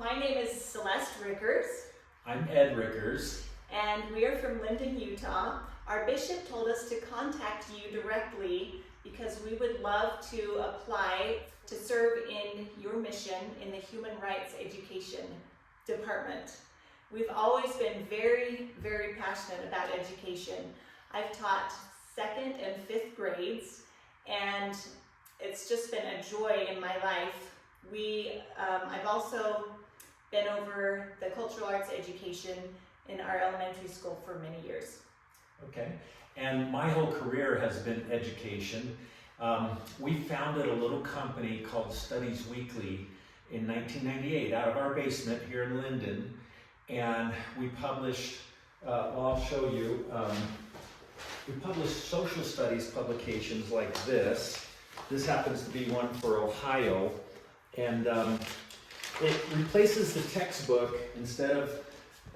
My name is Celeste Rickers. I'm Ed Rickers. And we are from Lindon, Utah. Our bishop told us to contact you directly because we would love to apply to serve in your mission in the Human Rights Education Department. We've always been very, very passionate about education. I've taught 2nd and 5th grades, and it's just been a joy in my life. I've also been over the cultural arts education in our elementary school for many years. Okay, and my whole career has been education. We founded a little company called Studies Weekly in 1998 out of our basement here in Lindon, and we published, I'll show you, we published social studies publications like this. This happens to be one for Ohio, and it replaces the textbook. Instead of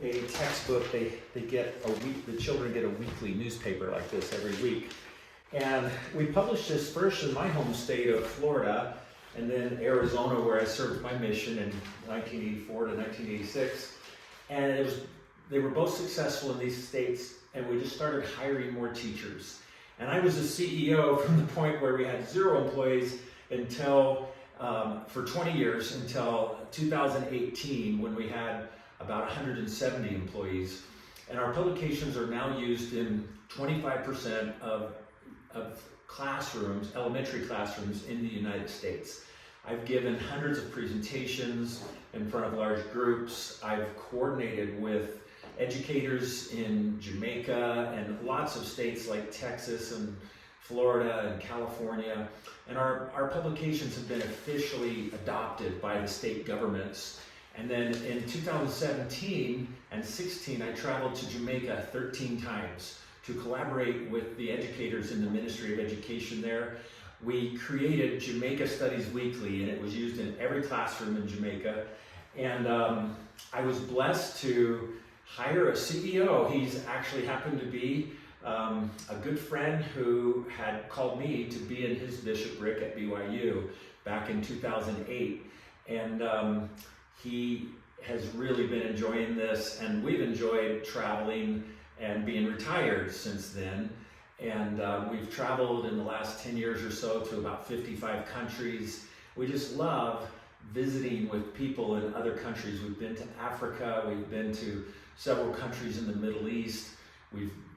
a textbook, the children get a weekly newspaper like this every week. And we published this first in my home state of Florida, and then Arizona, where I served my mission in 1984 to 1986. And they were both successful in these states, and we just started hiring more teachers. And I was the CEO from the point where we had 0 employees until, for 20 years, until 2018, when we had about 170 employees. And our publications are now used in 25% of classrooms, elementary classrooms in the United States. I've given hundreds of presentations in front of large groups. I've coordinated with educators in Jamaica and lots of states like Texas and Florida and California. And our publications have been officially adopted by the state governments. And then in 2017 and 16, I traveled to Jamaica 13 times to collaborate with the educators in the Ministry of Education there. We created Jamaica Studies Weekly, and it was used in every classroom in Jamaica. And I was blessed to hire a CEO. He's actually happened to be a good friend who had called me to be in his bishopric at BYU back in 2008. And he has really been enjoying this, and we've enjoyed traveling and being retired since then. And we've traveled in the last 10 years or so to about 55 countries. We just love visiting with people in other countries. We've been to Africa, we've been to several countries in the Middle East.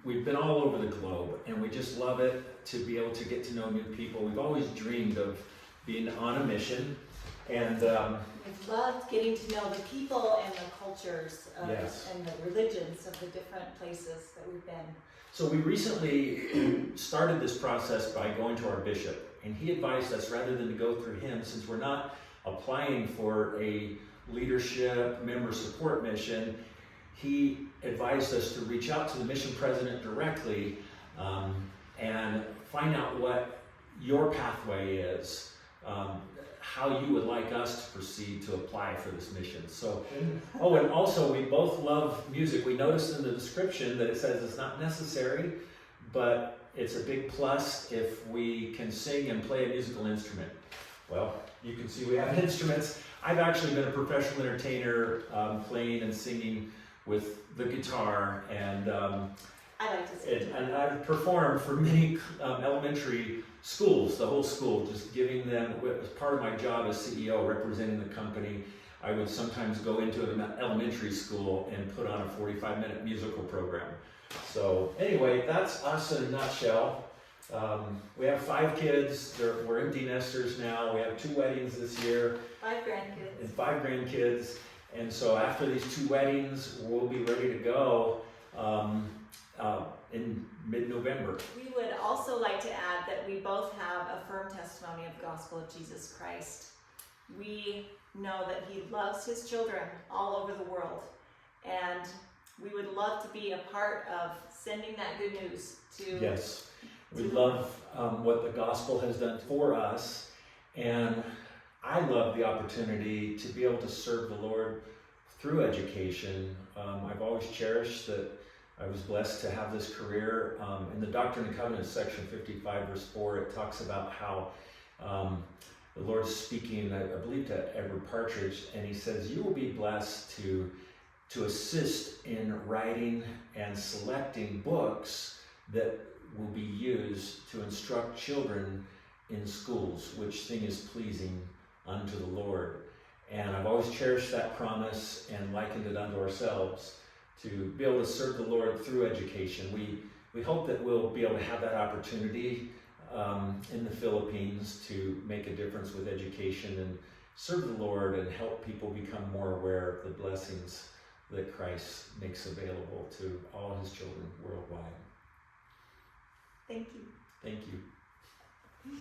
We've been all over the globe, and we just love it to be able to get to know new people. We've always dreamed of being on a mission, and we've loved getting to know the people and the cultures yes. and the religions of the different places that we've been. So we recently started this process by going to our bishop, and he advised us, rather than to go through him, since we're not applying for a leadership member support mission, he advised us to reach out to the mission president directly and find out what your pathway is, how you would like us to proceed to apply for this mission. So, oh, and also we both love music. We noticed in the description that it says it's not necessary, but it's a big plus if we can sing and play a musical instrument. Well, you can see we have instruments. I've actually been a professional entertainer, playing and singing with the guitar, and I like to sing. And I've performed for many elementary schools, the whole school, just giving them, as part of my job as CEO, representing the company, I would sometimes go into an elementary school and put on a 45-minute musical program. So anyway, that's us in a nutshell. We have 5 kids. We're empty nesters now. We have 2 weddings this year. 5 grandkids. And 5 grandkids. And so after these 2 weddings, we'll be ready to go in mid-November. We would also like to add that we both have a firm testimony of the gospel of Jesus Christ. We know that he loves his children all over the world, and we would love to be a part of sending that good news to... Yes, we love what the gospel has done for us, and I love the opportunity to be able to serve the Lord through education. I've always cherished that I was blessed to have this career. In the Doctrine and Covenants, section 55, verse 4, it talks about how the Lord's speaking, I believe, to Edward Partridge, and he says, you will be blessed to assist in writing and selecting books that will be used to instruct children in schools, which thing is pleasing unto the Lord. And I've always cherished that promise and likened it unto ourselves to be able to serve the Lord through education. We hope that we'll be able to have that opportunity in the Philippines to make a difference with education and serve the Lord and help people become more aware of the blessings that Christ makes available to all his children worldwide. Thank you. Thank you.